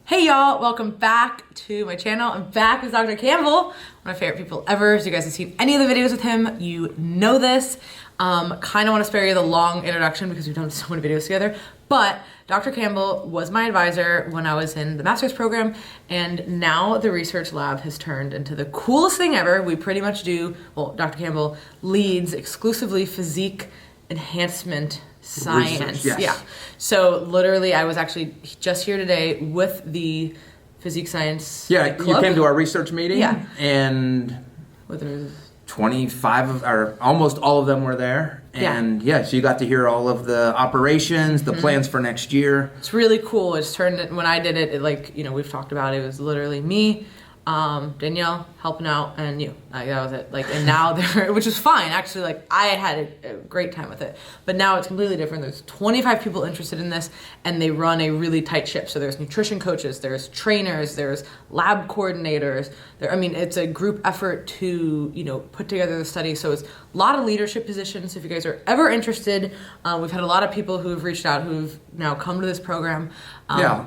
Hey y'all, welcome back to my channel. I'm back with Dr. Campbell, one of my favorite people ever. So you guys have seen any of the videos with him, you know this. Kind of want to spare you the long introduction because we've done so many videos together. But Dr. Campbell was my advisor when I was in the master's program, and now the research lab has turned into the coolest thing ever. We pretty much do, well, Dr. Campbell leads exclusively physique enhancement science. Research, yes. Yeah. So literally I was actually just here today with the physique science Yeah, club. you came to our research meeting, Yeah. and What there was- 25 of, or almost all of them were there. And so you got to hear all of the operations, the plans for next year. It's really cool. It's turned, when I did it, we've talked about it, it was literally me, Danielle helping out, and you. That was it. And now they're, which is fine. Actually, I had a great time with it. But now it's completely different. There's 25 people interested in this, and they run a really tight ship. So there's nutrition coaches, there's trainers, there's lab coordinators. It's a group effort to, put together the study. So it's a lot of leadership positions. If you guys are ever interested, we've had a lot of people who have reached out who've now come to this program.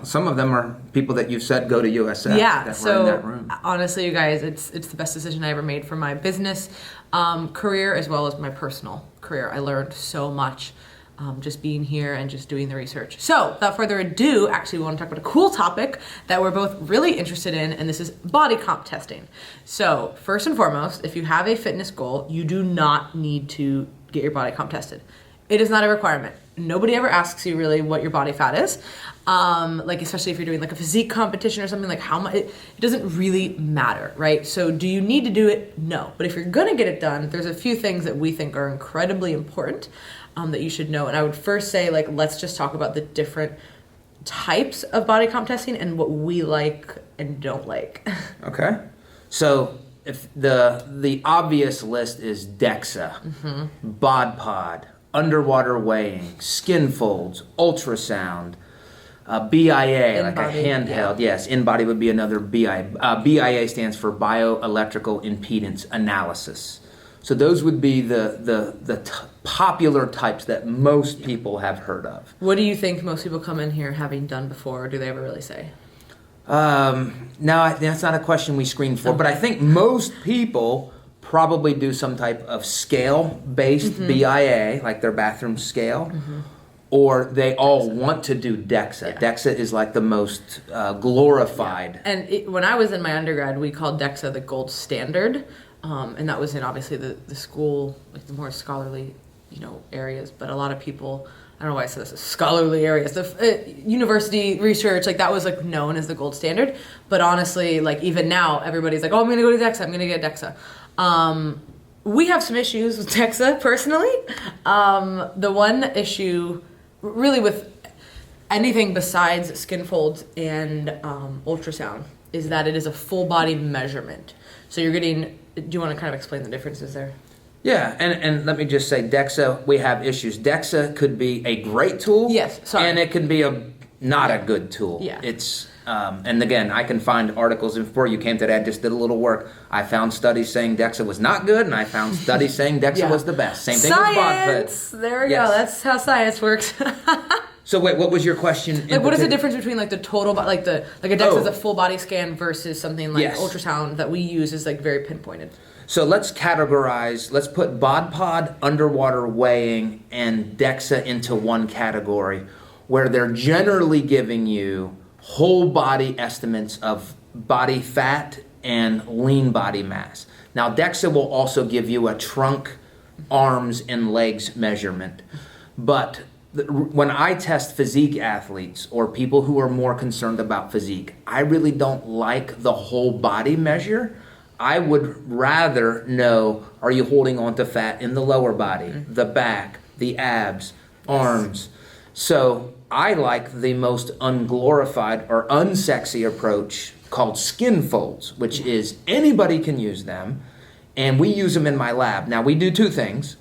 Some of them are people that you've said go to USF that were in that room. Honestly, you guys, it's the best decision I ever made for my business career as well as my personal career. I learned so much just being here and just doing the research. So without further ado, actually we want to talk about a cool topic that we're both really interested in, and this is body comp testing. So first and foremost, if you have a fitness goal, you do not need to get your body comp tested. It is not a requirement. Nobody ever asks you really what your body fat is. Especially if you're doing a physique competition or something, how much, it doesn't really matter, right? So do you need to do it? No. But if you're gonna get it done, there's a few things that we think are incredibly important that you should know. And I would first say, let's just talk about the different types of body comp testing and what we like and don't like. Okay. So if the obvious list is DEXA, bod pod, underwater weighing, Skinfolds, ultrasound, BIA, In-body, a handheld. Yes, in-body would be another BIA. BIA stands for bioelectrical impedance analysis. So those would be the popular types that most people have heard of. What do you think most people come in here having done before, or do they ever really say? No, that's not a question we screen for, but I think most people probably do some type of scale-based BIA, like their bathroom scale, or they all want to do DEXA. Yeah. DEXA is the most glorified. Yeah. And when I was in my undergrad, we called DEXA the gold standard, and that was in obviously the school, the more scholarly, areas. But a lot of people, I don't know why I said this, scholarly areas, the university research, that was known as the gold standard. But honestly, even now, everybody's oh, I'm going to go to DEXA. I'm going to get DEXA. We have some issues with DEXA personally. The one issue really with anything besides Skinfolds and ultrasound is that it is a full body measurement. So you're getting, do you want to kind of explain the differences there? Yeah, and let me just say, DEXA, we have issues. DEXA could be a great tool. Yes, sorry. And it can be not a good tool. Yeah. It's, and again, I can find articles, and before you came today, I just did a little work. I found studies saying DEXA was not good, and I found studies saying DEXA was the best. Same thing with science! bod. There we go. That's how science works. So wait, what was your question? What is the difference between the total, a DEXA is a full body scan versus something ultrasound that we use is very pinpointed? So let's put bod pod, underwater weighing, and DEXA into one category where they're generally giving you whole body estimates of body fat and lean body mass. Now DEXA will also give you a trunk, arms, and legs measurement. But when I test physique athletes or people who are more concerned about physique, I really don't like the whole body measure. I would rather know, are you holding on to fat in the lower body, the back, the abs, arms? So I like the most unglorified or unsexy approach called Skinfolds, which is anybody can use them, and we use them in my lab. Now we do two things.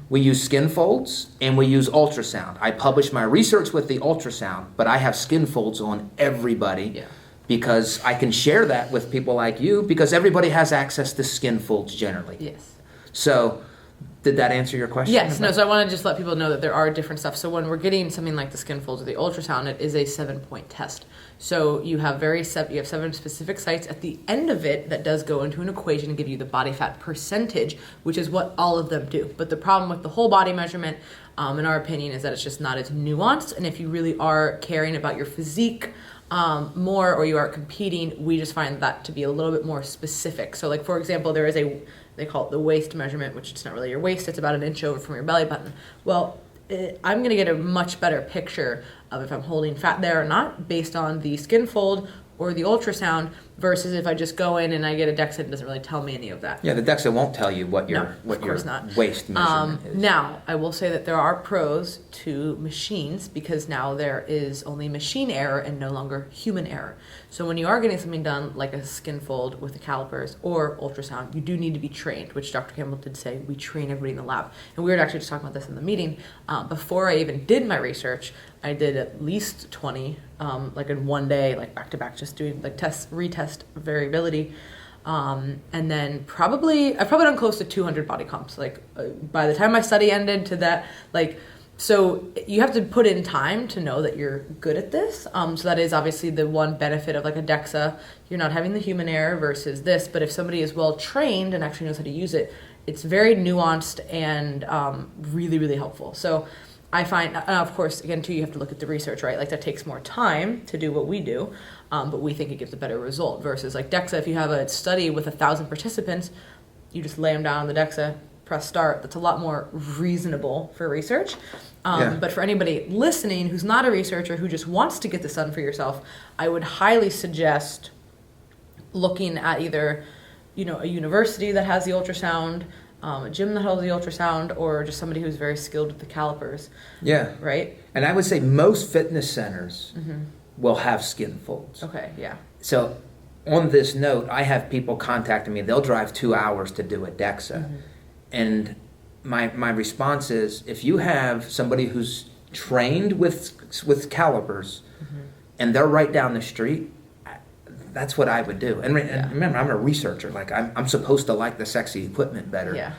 We use Skinfolds and we use ultrasound. I publish my research with the ultrasound, but I have Skinfolds on everybody. Yeah. Because I can share that with people like you, because everybody has access to Skinfolds generally. Yes. So Did that answer your question? Yes. No, so I want to just let people know that there are different stuff. So when we're getting something like the Skinfolds or the ultrasound, it is a 7-point test. So you have 7 specific sites at the end of it that does go into an equation and give you the body fat percentage, which is what all of them do. But the problem with the whole body measurement, in our opinion, is that it's just not as nuanced. And if you really are caring about your physique more, or you are competing, we just find that to be a little bit more specific. So like, for example, there is they call it the waist measurement, which it's not really your waist, it's about an inch over from your belly button. Well, I'm going to get a much better picture of if I'm holding fat there or not based on the Skinfold or the ultrasound versus if I just go in and I get a DEXA, it doesn't really tell me any of that. Yeah, the DEXA won't tell you what your waist measurement is. Now, I will say that there are pros to machines because now there is only machine error and no longer human error. So when you are getting something done like a Skinfold with the calipers or ultrasound, you do need to be trained, which Dr. Campbell did say we train everybody in the lab. And we were actually just talking about this in the meeting. Before I even did my research, I did at least 20, like in one day, like back to back, just doing like retest variability. And then I've probably done close to 200 body comps. Like by the time my study ended to that, like, so you have to put in time to know that you're good at this. So that is obviously the one benefit of like a DEXA. You're not having the human error versus this, but if somebody is well trained and actually knows how to use it, it's very nuanced and really, really helpful. So I find, of course, again, too, you have to look at the research, right? Like that takes more time to do what we do, but we think it gives a better result versus like DEXA. If you have a study with 1,000 participants, you just lay them down on the DEXA, press start. That's a lot more reasonable for research. But for anybody listening who's not a researcher, who just wants to get this done for yourself, I would highly suggest looking at either, a university that has the ultrasound, a gym that has the ultrasound, or just somebody who's very skilled with the calipers. Yeah. Right? And I would say most fitness centers will have Skinfolds. Okay, yeah. So on this note, I have people contacting me. They'll drive 2 hours to do a DEXA. And my response is, if you have somebody who's trained with calipers and they're right down the street, that's what I would do. And remember, I'm a researcher. Like I'm supposed to like the sexy equipment better. Yeah.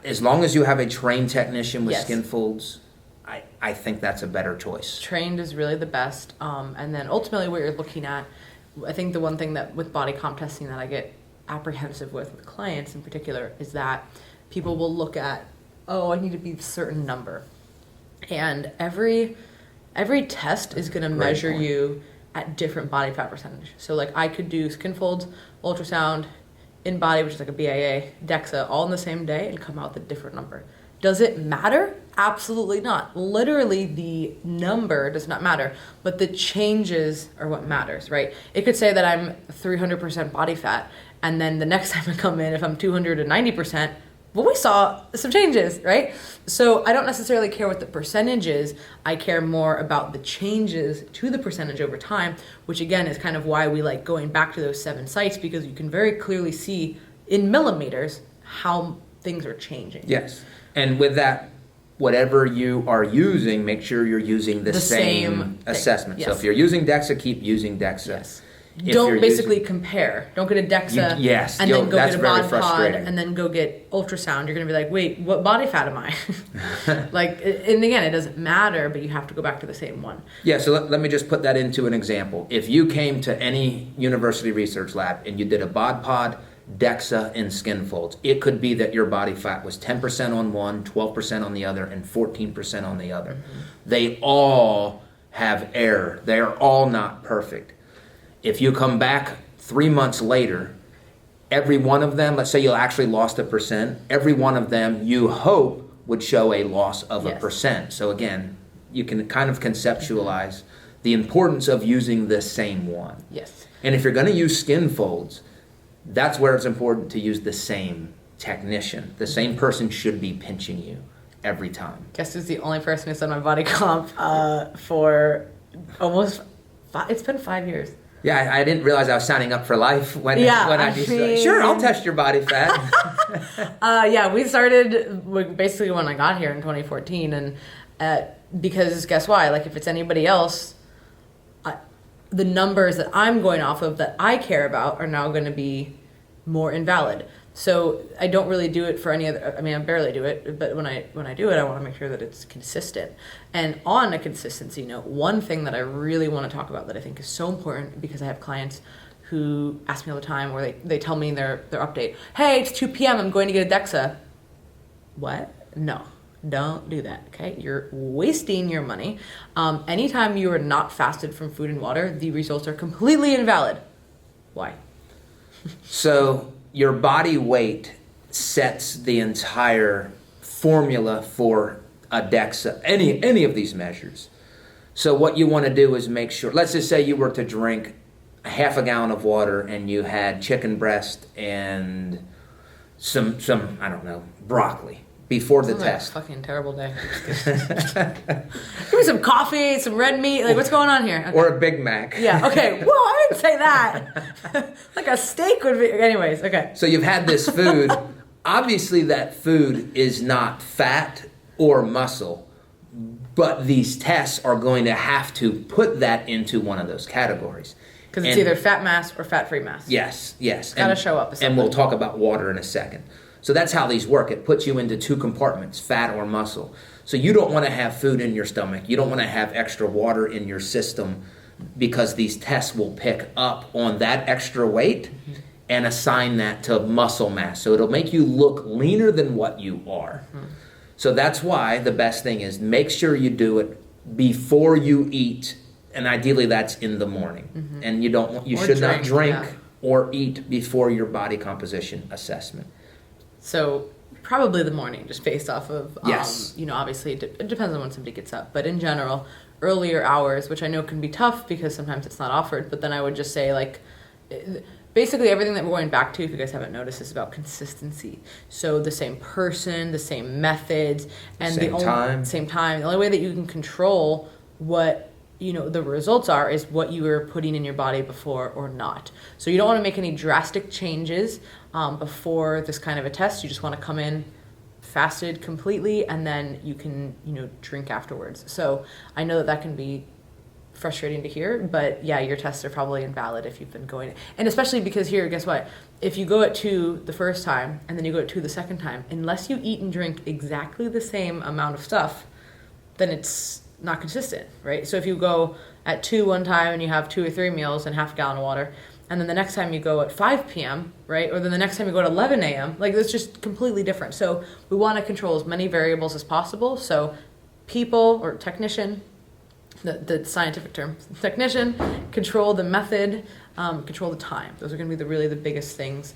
As long as you have a trained technician with Skinfolds, I think that's a better choice. Trained is really the best. And then ultimately what you're looking at, I think the one thing that with body comp testing that I get apprehensive with clients in particular is that people will look at, I need to be a certain number. And every test is going to measure you at different body fat percentage. So like I could do Skinfolds, ultrasound, in body, which is like a BAA, DEXA, all in the same day and come out with a different number. Does it matter? Absolutely not. Literally the number does not matter, but the changes are what matters, right? It could say that I'm 300% body fat, and then the next time I come in, if I'm 290%, well, we saw some changes, right? So I don't necessarily care what the percentage is. I care more about the changes to the percentage over time, which again is kind of why we like going back to those 7 sites, because you can very clearly see in millimeters how things are changing. Yes. And with that, whatever you are using, make sure you're using the same assessment. Yes. So if you're using DEXA, keep using DEXA. Yes. Don't basically compare. Don't get a DEXA and then go get a bod pod and then go get ultrasound. You're going to be like, wait, what body fat am I? And again, it doesn't matter, but you have to go back to the same one. Yeah, so let me just put that into an example. If you came to any university research lab and you did a bod pod, DEXA, and Skinfolds, it could be that your body fat was 10% on one, 12% on the other, and 14% on the other. They all have error. They are all not perfect. If you come back 3 months later, every one of them, let's say you actually lost 1%, every one of them you hope would show a loss of 1%. So again, you can kind of conceptualize the importance of using the same one. Yes. And if you're going to use Skinfolds, that's where it's important to use the same technician. The same person should be pinching you every time. Guess who's the only person who's done my body comp for almost it's been 5 years. Yeah, I didn't realize I was signing up for life when I just sure, I'll test your body fat. We started basically when I got here in 2014, and because guess why? Like if it's anybody else, the numbers that I'm going off of that I care about are now going to be more invalid. So I don't really do it for any other. I mean, I barely do it, but when I do it, I want to make sure that it's consistent. And on a consistency note, one thing that I really want to talk about that I think is so important, because I have clients who ask me all the time, where they tell me their update. Hey, it's 2 p.m. I'm going to get a DEXA. What? No, don't do that. Okay, you're wasting your money. Anytime you are not fasted from food and water, the results are completely invalid. Why? So your body weight sets the entire formula for a DEXA, any of these measures. So what you want to do is make sure, let's just say you were to drink half a gallon of water and you had chicken breast and some I don't know, broccoli before the test. Like a fucking terrible day. Give me some coffee, some red meat. Like, what's going on here? Okay. Or a Big Mac. Yeah, okay. Well, I didn't say that. Like a steak would be. Anyways, okay. So you've had this food. Obviously, that food is not fat or muscle, but these tests are going to have to put that into one of those categories. Because it's either fat mass or fat-free mass. Yes. It's got to show up. And we'll talk about water in a second. So that's how these work. It puts you into two compartments, fat or muscle. So you don't want to have food in your stomach. You don't want to have extra water in your system, because these tests will pick up on that extra weight and assign that to muscle mass. So it'll make you look leaner than what you are. So that's why the best thing is make sure you do it before you eat, and ideally that's in the morning. And you should not drink or eat before your body composition assessment. So probably the morning, just based off of, yes. Obviously it depends on when somebody gets up. But in general, earlier hours, which I know can be tough because sometimes it's not offered. But then I would just say, like, basically everything that we're going back to, if you guys haven't noticed, is about consistency. So the same person, the same methods, and same time. The only way that you can control what the results are is what you were putting in your body before or not. So you don't want to make any drastic changes before this kind of a test. You just want to come in fasted completely, and then you can drink afterwards. So I know that can be frustrating to hear, but yeah, your tests are probably invalid if you've been going, and especially because here, guess what, if you go at 2 the first time and then you go at 2 the second time, unless you eat and drink exactly the same amount of stuff, then it's not consistent, right? So if you go at 2 one time and you have 2 or 3 meals and half a gallon of water, and then the next time you go at 5 p.m., right? Or then the next time you go at 11 a.m., like, that's just completely different. So we want to control as many variables as possible. So people, or technician, the scientific term, technician, control the method, control the time. Those are going to be the biggest things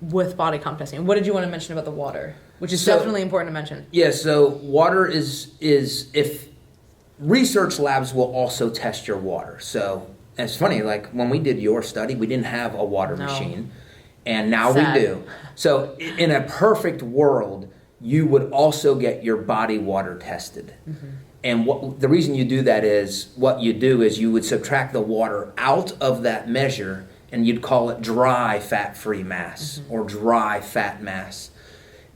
with body comp testing. What did you want to mention about the water? Which is definitely important to mention. Yeah, so water is if research labs will also test your water. So it's funny, like when we did your study, we didn't have a water machine, and now we do. So in a perfect world, you would also get your body water tested. And the reason you do that is, what you do is you would subtract the water out of that measure, and you'd call it dry fat-free mass or dry fat mass.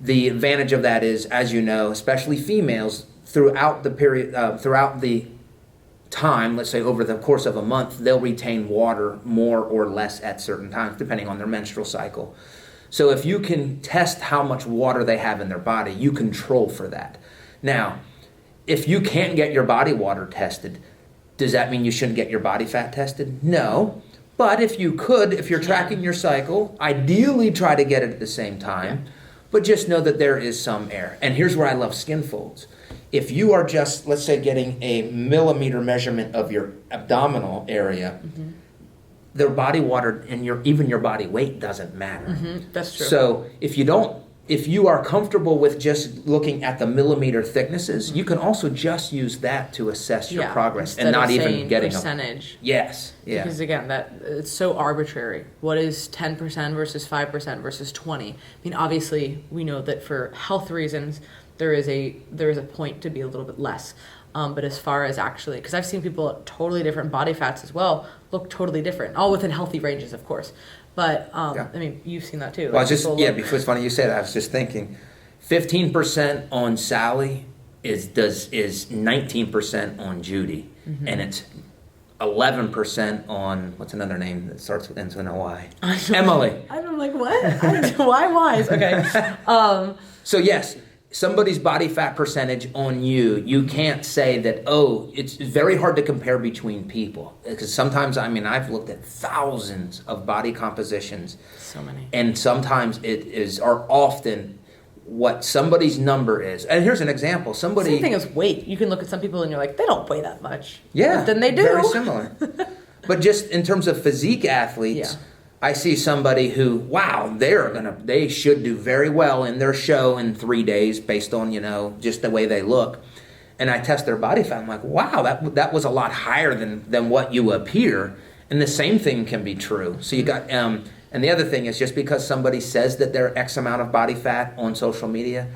The advantage of that is, as you know, especially females, throughout the period, throughout the time, let's say over the course of a month, they'll retain water more or less at certain times, depending on their menstrual cycle. So if you can test how much water they have in their body, you control for that. Now, if you can't get your body water tested, does that mean you shouldn't get your body fat tested? No. But if you could, if you're tracking your cycle, ideally try to get it at the same time. But just know that there is some error. And here's where I love Skinfolds. If you are just, let's say, getting a millimeter measurement of your abdominal area, their body water and even your body weight doesn't matter. That's true. So if you are comfortable with just looking at the millimeter thicknesses, you can also just use that to assess your progress and not even getting percentage. Yes. Yeah. Because again, it's so arbitrary. What is 10% versus 5% versus 20? I mean, obviously, we know that for health reasons, there is a point to be a little bit less. But as far as actually, because I've seen people at totally different body fats as well look totally different, all within healthy ranges, of course. But I mean, you've seen that too. Well, before it's funny you say that. I was just thinking, 15% on Sally is 19% on Judy, and it's 11% on, what's another name that starts with ends in a Y? Emily. I'm like, what? Why wise? Okay. So yes, somebody's body fat percentage on you, you can't say that, oh, it's very hard to compare between people. Because sometimes, I mean, I've looked at thousands of body compositions. So many. And sometimes are often what somebody's number is. And here's an example. Same thing as weight. You can look at some people and you're like, they don't weigh that much. Yeah. But then they do. Very similar. But just in terms of physique athletes, I see somebody who, wow, they should do very well in their show in 3 days based on, just the way they look. And I test their body fat. I'm like, wow, that was a lot higher than what you appear. And the same thing can be true. So you got, and the other thing is, just because somebody says that they're X amount of body fat on social media,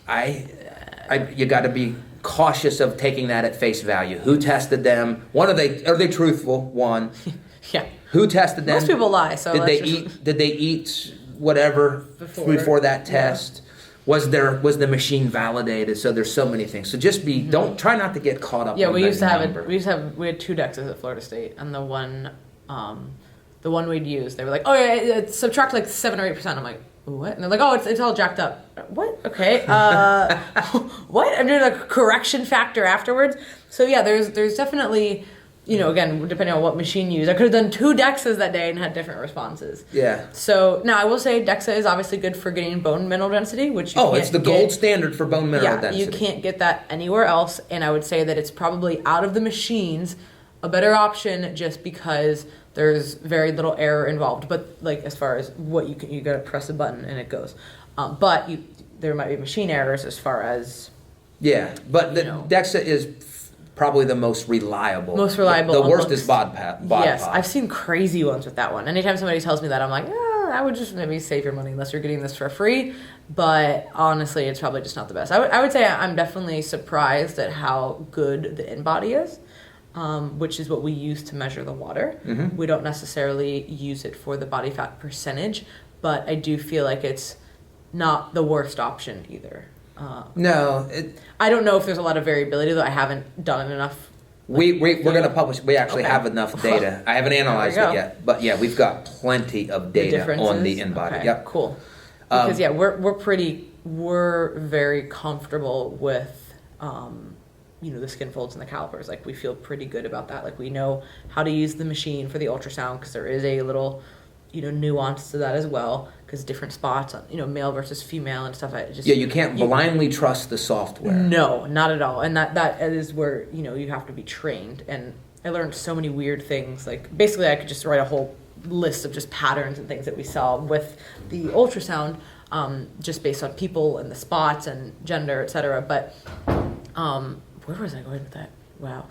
you got to be cautious of taking that at face value. Who tested them? Are they truthful? One. Yeah. Who tested them? Most people lie. So did they eat whatever before that test? Yeah. Was the machine validated? So there's so many things. So just don't try not to get caught up. Yeah, on we used to have number. we had 2 DEXAs at Florida State, and the one we'd use, they were like, oh yeah, subtract like 7 or 8%. I'm like, what? And they're like, oh, it's all jacked up. What? Okay. What? I'm doing a correction factor afterwards. So yeah, there's definitely, again, depending on what machine you use. I could have done 2 DEXAs that day and had different responses. Yeah. So now I will say DEXA is obviously good for getting bone mineral density, which you can't it's the gold standard for bone mineral density. You can't get that anywhere else. And I would say that it's probably out of the machines a better option just because there's very little error involved. But like as far as what you gotta press a button and it goes. But there might be machine errors as far as. Yeah, but the DEXA is probably the most reliable. The worst is bod pod. Yes, I've seen crazy ones with that one. Anytime somebody tells me that, I'm like, I would just maybe save your money unless you're getting this for free. But honestly, it's probably just not the best. I would say I'm definitely surprised at how good the in-body is, which is what we use to measure the water. Mm-hmm. We don't necessarily use it for the body fat percentage, but I do feel like it's not the worst option either. No. I don't know if there's a lot of variability, though. I haven't done enough. We're going to publish. We actually have enough data. I haven't analyzed it yet. But yeah, we've got plenty of data on the in-body. Okay, yep. Cool. Because we're very comfortable with, the Skinfolds and the calipers. Like, we feel pretty good about that. Like, we know how to use the machine for the ultrasound because there is a little, nuance to that as well. Because different spots, male versus female and stuff. You can't blindly trust the software. No, not at all. And that is where, you have to be trained. And I learned so many weird things. Like, basically, I could just write a whole list of just patterns and things that we saw with the ultrasound, just based on people and the spots and gender, etc. But where was I going with that? Wow.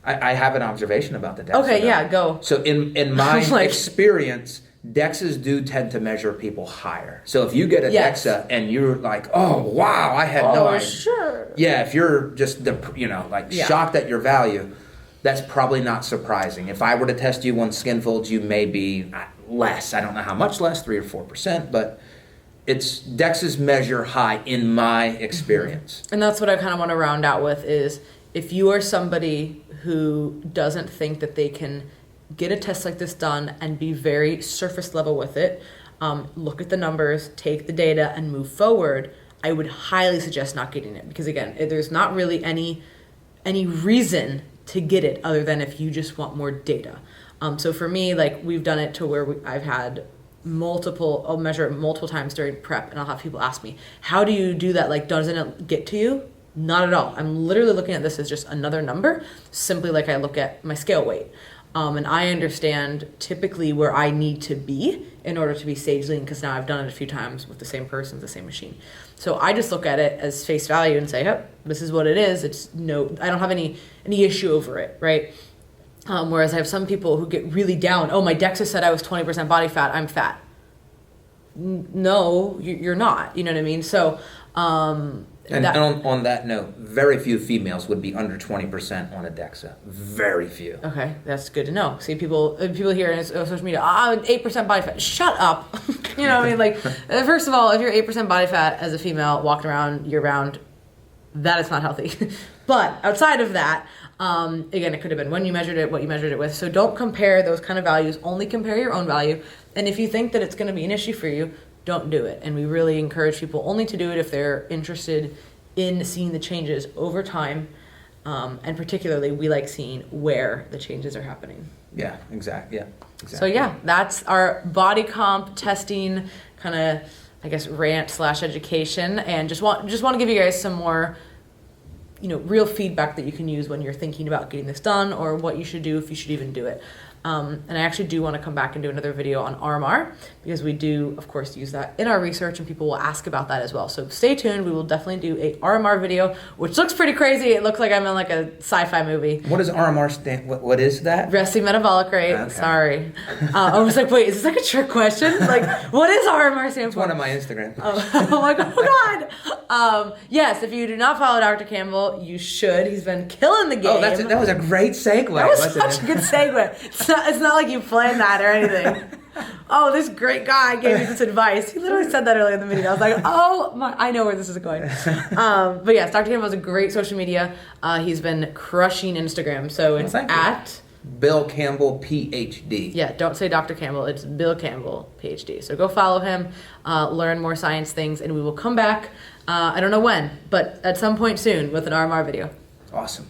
I have an observation about the DEXA. Okay, yeah, go. So in my experience, DEXAs do tend to measure people higher. So if you get a DEXA and you're like, oh, wow, I had no idea. Sure. Yeah, if you're just, shocked at your value, that's probably not surprising. If I were to test you on Skinfolds, you may be less. I don't know how much less, 3 or 4%, but DEXAs measure high in my experience. And that's what I kind of want to round out with is if you are somebody who doesn't think that they can get a test like this done and be very surface level with it, look at the numbers, take the data, and move forward, I would highly suggest not getting it. Because again, there's not really any reason to get it other than if you just want more data. So for me, like we've done it to where I've had I'll measure it multiple times during prep and I'll have people ask me, how do you do that? Like, doesn't it get to you? Not at all. I'm literally looking at this as just another number, simply like I look at my scale weight. And I understand typically where I need to be in order to be sage lean because now I've done it a few times with the same person, the same machine. So I just look at it as face value and say, yep, this is what it is. I don't have any issue over it, right? Whereas I have some people who get really down. Oh, my DEXA said I was 20% body fat. I'm fat. No, you're not. You know what I mean? So, on that note, very few females would be under 20% on a DEXA. Very few. Okay, that's good to know. See, people here on social media, 8% body fat. Shut up. You know what I mean? Like, first of all, if you're 8% body fat as a female walking around year round, That is not healthy. But outside of that, again, it could have been when you measured it, what you measured it with. So don't compare those kind of values. Only compare your own value. And if you think that it's going to be an issue for you, don't do it. And we really encourage people only to do it if they're interested in seeing the changes over time. And particularly, we like seeing where the changes are happening. Yeah, exactly. So yeah, that's our body comp testing kind of, I guess, rant/education, and just want to give you guys some more, real feedback that you can use when you're thinking about getting this done, or what you should do, if you should even do it. And I actually do want to come back and do another video on RMR, because we do, of course, use that in our research, and people will ask about that as well. So stay tuned. We will definitely do a RMR video, which looks pretty crazy. It looks like I'm in like a sci-fi movie. What does RMR stand? What is that? Resting metabolic rate. Okay. Sorry. I was like, wait, is this like a trick question? Like, what is RMR stand for? It's one of my Instagram. Oh my God. Yes, if you do not follow Dr. Campbell, you should. He's been killing the game. Oh, that was a great segue. That was such a good segue. It's not like you planned that or anything. Oh, this great guy gave me this advice. He literally said that earlier in the video. I was like, oh my, I know where this is going. But yes, Dr. Campbell has a great social media. He's been crushing Instagram. So it's at Bill Campbell, PhD. Yeah, don't say Dr. Campbell. It's Bill Campbell, PhD. So go follow him, learn more science things, and we will come back. I don't know when, but at some point soon with an RMR video. Awesome.